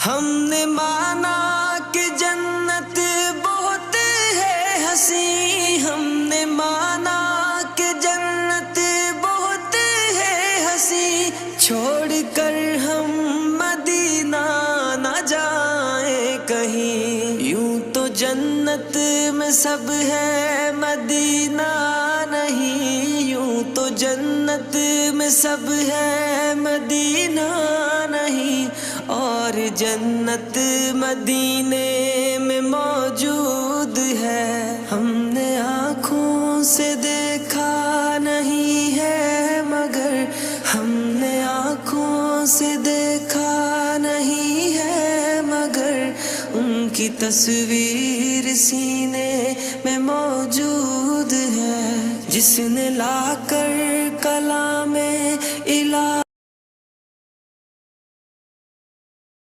ہم نے مانا کہ جنت بہت ہے حسین، ہم نے مانا کہ جنت بہت ہے حسین، چھوڑ کر ہم مدینہ نہ جائیں کہیں، یوں تو جنت میں سب ہے مدینہ نہیں، یوں تو جنت میں سب ہے مدینہ نہیں، اور جنت مدینے میں موجود ہے، ہم نے آنکھوں سے دیکھا نہیں ہے مگر، ہم نے آنکھوں سے دیکھا نہیں ہے مگر، ان کی تصویر سینے میں موجود ہے، جس نے لا کر کلام الہ